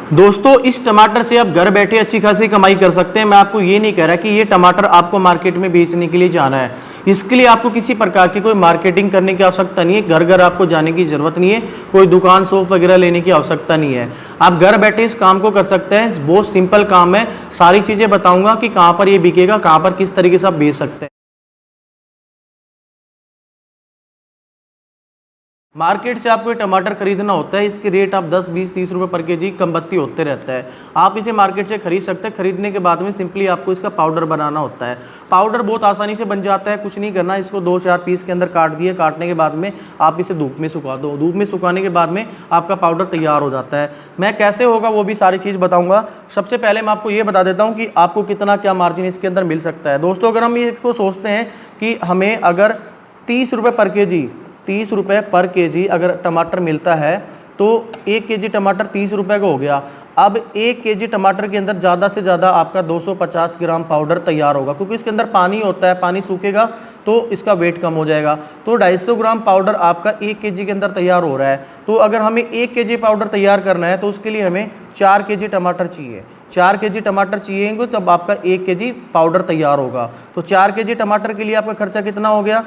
दोस्तों इस टमाटर से आप घर बैठे अच्छी खासी कमाई कर सकते हैं। मैं आपको ये नहीं कह रहा कि ये टमाटर आपको मार्केट में बेचने के लिए जाना है। इसके लिए आपको किसी प्रकार की कोई मार्केटिंग करने की आवश्यकता नहीं है। घर घर आपको जाने की जरूरत नहीं है। कोई दुकान शॉप वगैरह लेने की आवश्यकता नहीं है। आप घर बैठे इस काम को कर सकते हैं। बहुत सिंपल काम है। सारी चीजें बताऊंगा कि कहाँ पर ये बिकेगा, कहाँ पर किस तरीके से आप बेच सकते हैं। मार्केट से आपको ये टमाटर खरीदना होता है। इसके रेट आप 10, 20, 30 रुपए पर केजी कम बत्ती होते रहता है। आप इसे मार्केट से खरीद सकते हैं। खरीदने के बाद में सिंपली आपको इसका पाउडर बनाना होता है। पाउडर बहुत आसानी से बन जाता है। कुछ नहीं करना, इसको 2-4 पीस के अंदर काट दिए। काटने के बाद में आप इसे धूप में सुखा दो। धूप में सुखाने के बाद में आपका पाउडर तैयार हो जाता है। मैं कैसे होगा वो भी सारी चीज़ बताऊँगा। सबसे पहले मैं आपको ये बता देता हूँ कि आपको कितना क्या मार्जिन इसके अंदर मिल सकता है। दोस्तों अगर हम इसको सोचते हैं कि हमें अगर 30 रुपये पर केजी 30 रुपये पर केजी अगर टमाटर मिलता है तो 1 केजी टमाटर 30 रुपये का हो गया। अब 1 केजी टमाटर के अंदर ज़्यादा से ज़्यादा आपका 250 ग्राम पाउडर तैयार होगा, क्योंकि इसके अंदर पानी होता है। पानी सूखेगा तो इसका वेट कम हो जाएगा। तो 250 ग्राम पाउडर आपका 1 केजी के अंदर तैयार हो रहा है। तो अगर हमें 1 केजी पाउडर तैयार करना है तो उसके लिए हमें 4 केजी टमाटर चाहिए। 4 केजी टमाटर चाहिए तब आपका 1 केजी पाउडर तैयार होगा। तो 4 केजी टमाटर के लिए आपका खर्चा कितना हो गया?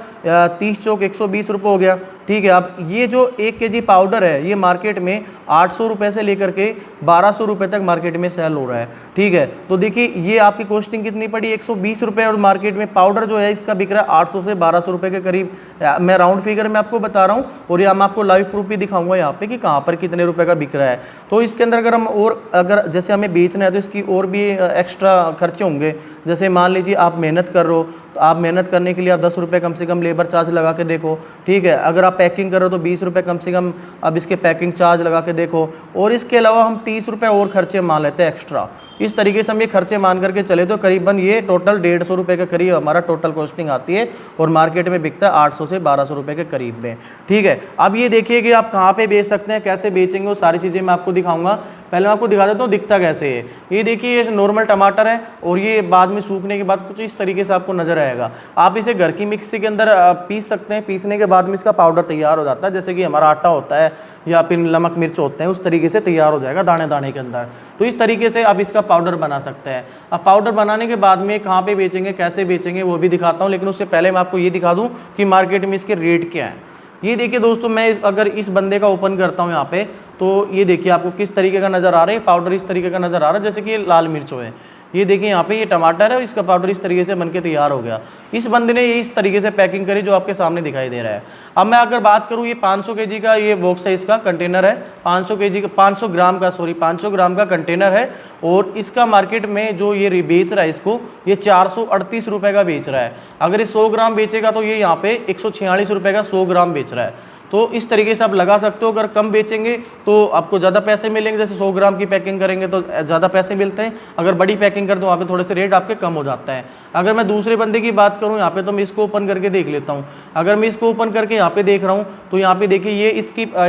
30 चौक 120 रुपये हो गया। ठीक है। अब ये जो 1 केजी पाउडर है ये मार्केट में 800 रुपये से लेकर के 1200 रुपये तक मार्केट में सेल हो रहा है। ठीक है। तो देखिए ये आपकी कॉस्टिंग कितनी पड़ी? 120 रुपये। और मार्केट में पाउडर जो है इसका बिक रहा है 800 से 1200 रुपये के करीब। मैं राउंड फिगर में आपको बता रहा हूँ और ये मैं आपको लाइव प्रूफ भी दिखाऊंगा यहाँ पे कि कहाँ पर कितने रुपए का बिक रहा है। तो इसके अंदर अगर हम और अगर जैसे हमें बेचना है तो इसकी और भी एक्स्ट्रा खर्चे होंगे। जैसे मान लीजिए आप मेहनत कर रहे हो तो आप मेहनत करने के लिए आप 10 रुपये कम से कम लेबर चार्ज लगा के देखो। ठीक है। अगर आप पैकिंग कर रहे हो तो 20 रुपये कम से कम अब इसके पैकिंग चार्ज लगा के देखो। और इसके अलावा हम 30 रुपये और खर्चे मान लेते हैं एक्स्ट्रा। इस तरीके से हम ये खर्चे मान करके चले तो करीबन ये टोटल 150 रुपये के करीब हमारा टोटल कॉस्टिंग आती है और मार्केट में बिकता है 800 से 1200 रुपये के करीब में। ठीक है। अब ये देखिए कि आप कहाँ पे बेच सकते हैं, कैसे बेचेंगे, वो सारी चीज़ें मैं आपको दिखाऊंगा। पहले मैं आपको दिखा देता हूँ दिखता कैसे है। ये देखिए ये नॉर्मल टमाटर है और ये बाद में सूखने के बाद कुछ इस तरीके से आपको नजर आएगा। आप इसे घर की मिक्सी के अंदर पीस सकते हैं। पीसने के बाद में इसका पाउडर तैयार हो जाता है। जैसे कि हमारा आटा होता है या फिर नमक मिर्च होते हैं, उस तरीके से तैयार हो जाएगा दाने दाने के अंदर। तो इस तरीके से आप इसका पाउडर बना सकते हैं। अब पाउडर बनाने के बाद में कहाँ पे बेचेंगे, कैसे बेचेंगे वो भी दिखाता हूँ। लेकिन उससे पहले मैं आपको ये दिखा दूँ कि मार्केट में इसके रेट क्या है। ये देखिए दोस्तों, मैं अगर इस बंदे का ओपन करता हूँ यहाँ पे तो ये देखिए आपको किस तरीके का नज़र आ रहा है। पाउडर इस तरीके का नज़र आ रहा है जैसे कि ये लाल मिर्च हो है। ये देखिए यहाँ पे ये टमाटर है, इसका पाउडर इस तरीके से बनके तैयार हो गया। इस बंदे ने ये इस तरीके से पैकिंग करी जो आपके सामने दिखाई दे रहा है। अब मैं अगर बात करूँ, ये 500 केजी का ये बॉक्स है, इसका कंटेनर है। 500 केजी का 500 ग्राम का 500 ग्राम का कंटेनर है। और इसका मार्केट में जो ये बेच रहा है इसको, ये 438 रुपये का बेच रहा है। अगर ये 100 ग्राम बेचेगा तो ये यहाँ पे 146 रुपये का 100 ग्राम बेच रहा है। तो इस तरीके से आप लगा सकते हो। अगर कम बेचेंगे तो आपको ज़्यादा पैसे मिलेंगे। जैसे 100 ग्राम की पैकिंग करेंगे तो ज़्यादा पैसे मिलते हैं। अगर बड़ी पैकिंग कर दो वहाँ पे थोड़े से रेट आपके कम हो जाता है। अगर मैं दूसरे बंदे की बात करूँ यहाँ पे, तो मैं इसको ओपन करके देख लेता हूँ। अगर मैं इसको ओपन करके यहाँ पे देख रहा हूँ तो यहाँ पे देखिए ये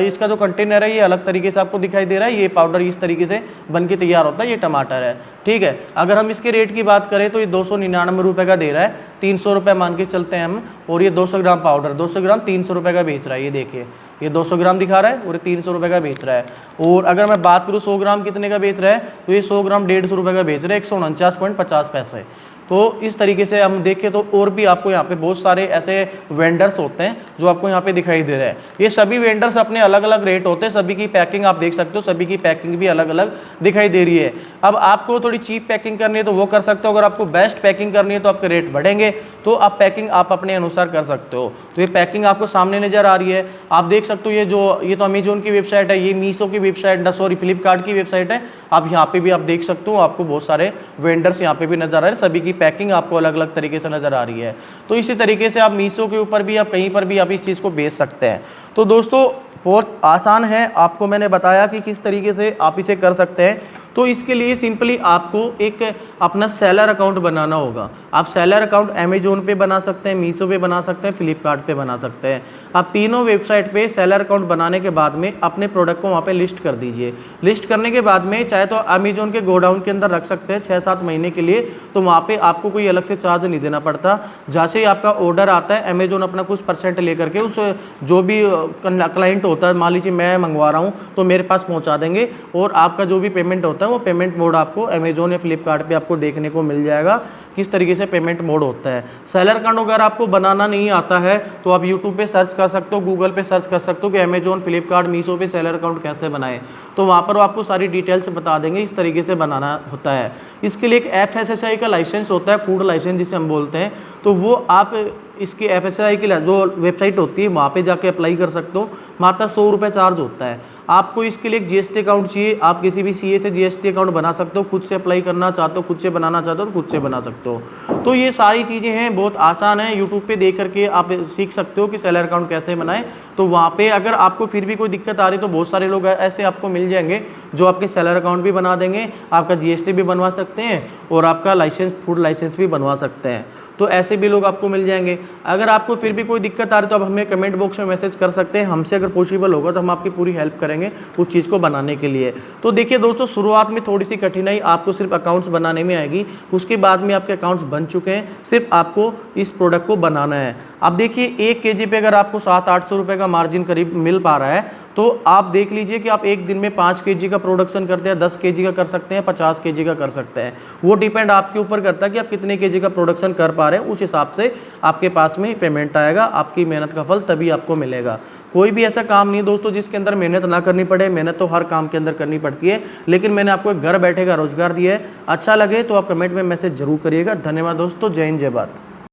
इसका जो कंटेनर है ये अलग तरीके से आपको दिखाई दे रहा है। ये पाउडर इस तरीके से बन के तैयार होता है। ये टमाटर है। ठीक है। अगर हम इसके रेट की बात करें तो ये 299 रुपये का दे रहा है। 300 रुपये मान के चलते हैं हम। और ये 200 ग्राम पाउडर 200 ग्राम 300 रुपये का बेच रहा है। ये देखिए ये 200 ग्राम दिखा रहा है और 300 रुपये का बेच रहा है। और अगर मैं बात करूँ 100 ग्राम कितने का बेच रहा है तो ये 100 ग्राम 150 रुपये का बेच रहा है, 149.50 पैसे। तो इस तरीके से हम देखें तो और भी आपको यहाँ पे बहुत सारे ऐसे वेंडर्स होते हैं जो आपको यहाँ पे दिखाई दे रहे हैं। ये सभी वेंडर्स अपने अलग अलग रेट होते हैं। सभी की पैकिंग आप देख सकते हो, सभी की पैकिंग भी अलग अलग दिखाई दे रही है। अब आपको थोड़ी चीप पैकिंग करनी है तो वो कर सकते हो। अगर आपको बेस्ट पैकिंग करनी है तो आपके रेट बढ़ेंगे। तो आप पैकिंग आप अपने अनुसार कर सकते हो। तो ये पैकिंग आपको सामने नजर आ रही है, आप देख सकते हो। ये तो अमेजोन की वेबसाइट है, ये मीशो की वेबसाइट, सॉरी फ्लिपकार्ट की वेबसाइट है। आप यहाँ पे भी आप देख सकते हो, आपको बहुत सारे वेंडर्स यहाँ पे भी नजर आ रहे हैं। सभी की पैकिंग आपको अलग अलग तरीके से नजर आ रही है। तो इसी तरीके से आप मीशो के ऊपर भी आप कहीं पर भी आप इस चीज़ को बेच सकते हैं। तो दोस्तों बहुत आसान है, आपको मैंने बताया कि किस तरीके से आप इसे कर सकते हैं। तो इसके लिए सिंपली आपको एक अपना सेलर अकाउंट बनाना होगा। आप सेलर अकाउंट अमेजोन पे बना सकते हैं, मीशो पे बना सकते हैं, फ्लिपकार्ट पे बना सकते हैं। आप तीनों वेबसाइट पे सेलर अकाउंट बनाने के बाद में अपने प्रोडक्ट को वहाँ पे लिस्ट कर दीजिए। लिस्ट करने के बाद में चाहे तो अमेजोन के गोडाउन के अंदर रख सकते हैं 6-7 महीने के लिए, तो वहाँ पे आपको कोई अलग से चार्ज नहीं देना पड़ता। जैसे ही आपका ऑर्डर आता है अमेजोन अपना कुछ % लेकर के उस जो भी क्लाइंट होता है, मान लीजिए मैं मंगवा रहा हूँ तो मेरे पास पहुँचा देंगे, और आपका जो भी पेमेंट होता है वो पेमेंट मोड आपको अमेजोन या फ्लिपकार्ट पे आपको देखने को मिल जाएगा किस तरीके से पेमेंट मोड होता है। सेलर अकाउंट अगर आपको बनाना नहीं आता है तो आप यूट्यूब पे सर्च कर सकते हो, गूगल पे सर्च कर सकते हो कि अमेजोन, फ्लिपकार्ट, मीशो पे सेलर अकाउंट कैसे बनाएं, तो वहाँ पर वो आपको सारी डिटेल्स बता देंगे इस तरीके से बनाना होता है। इसके लिए एक FSSAI का लाइसेंस होता है, फूड लाइसेंस जिसे हम बोलते हैं, तो वो आप इसकी FSSAI की जो वेबसाइट होती है वहाँ पे जाके अप्लाई कर सकते हो। मात्र 100 रुपये चार्ज होता है। आपको इसके लिए एक GST अकाउंट चाहिए, आप किसी भी CA से GST अकाउंट बना सकते हो, खुद से अप्लाई करना चाहते हो, खुद से बनाना चाहते हो तो खुद से बना सकते हो। तो ये सारी चीज़ें हैं, बहुत आसान है, यूट्यूब पे देख करके आप सीख सकते हो कि सेलर अकाउंट कैसे बनाएं। तो वहाँ पे अगर आपको फिर भी कोई दिक्कत आ रही है तो बहुत सारे लोग ऐसे आपको मिल जाएंगे जो आपके सेलर अकाउंट भी बना देंगे, आपका GST भी बनवा सकते हैं और आपका लाइसेंस, फूड लाइसेंस भी बनवा सकते हैं। तो ऐसे भी लोग आपको मिल जाएंगे। अगर आपको फिर भी कोई दिक्कत आ रही है तो आप हमें कमेंट बॉक्स में मैसेज कर सकते हैं, हमसे अगर पॉसिबल होगा तो हम आपकी पूरी हेल्प करेंगे उस चीज़ को बनाने के लिए। तो देखिए दोस्तों, शुरुआत में थोड़ी सी कठिनाई आपको सिर्फ अकाउंट्स बनाने में आएगी, उसके बाद में आपके अकाउंट्स बन चुके हैं, सिर्फ आपको इस प्रोडक्ट को बनाना है। अब देखिए 1 kg पे अगर आपको 700-800 रुपये का मार्जिन करीब मिल पा रहा है तो आप देख लीजिए कि आप एक दिन में 5 kg का प्रोडक्शन करते हैं, 10 kg का कर सकते हैं, 50 kg का कर सकते हैं। वो डिपेंड आपके ऊपर करता है कि आप कितने kg का प्रोडक्शन कर पा रहे हैं, उस हिसाब से आपके पास में पेमेंट आएगा, आपकी मेहनत का फल तभी आपको मिलेगा। कोई भी ऐसा काम नहीं दोस्तों जिसके अंदर मेहनत ना करनी पड़े, मेहनत तो हर काम के अंदर करनी पड़ती है, लेकिन मैंने आपको एक घर बैठे का रोजगार दिया है। अच्छा लगे तो आप कमेंट में मैसेज जरूर करिएगा। धन्यवाद दोस्तों, जय हिंद, जय भारत।